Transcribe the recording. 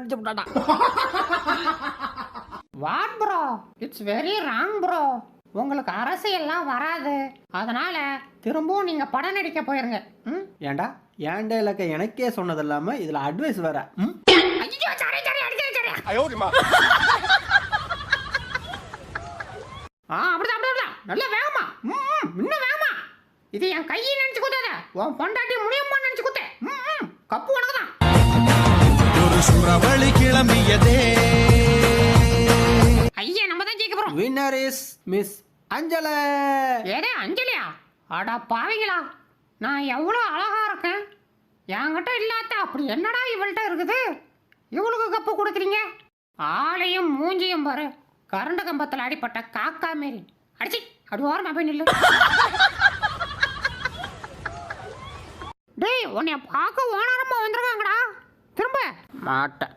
அடிச்சு விட்டாடா. What bro, it's very wrong bro. உங்களுக்கு அரசியல்லாம் வராது, அதனால திரும்பவும் நீங்க படம் நடிக்க போயிருங்க. ஏண்டா ஏன் டைலாக்க எனக்கே சொன்னது இல்லாம இதுல அட்வைஸ் வேற. ஐயோ சரி சரி அடிக்க சரி. அப்படிதான் அப்படிதான் நல்ல வேகமா, இன்னும் வேகமா. இது என் கையை நினைச்சு குத்தாத, உன் பொண்டாட்டி முடியுமா நினைச்சு குத்த. கப்பு உனக்கு தான். ஒரு சூறாவளி கிளம்பியதே. ஐயா நம்ம தான் ஜெயிக்க போறோம். வின்னர் இஸ் மிஸ் அஞ்சல. ஏடே அஞ்சலியா? அடா பாவிங்களா, நான் எவ்வளோ அழகா இருக்கேன், என்கிட்ட இல்லாத அப்படி என்னடா இவள்கிட்ட இருக்குது? இவளுக்கு கப்பு கொடுக்குறீங்க? ஆளையும் மூஞ்சியும் பாரு, கரண்ட் கம்பத்தில் அடிப்பட்ட காக்கா மாரி. அடிச்சி அப்படி ஓரமா போய் நில்லு. டேய் உன்னைய பார்க்க ஓனரமா வந்துருக்காங்கடா. திரும்ப மாட்டேன்.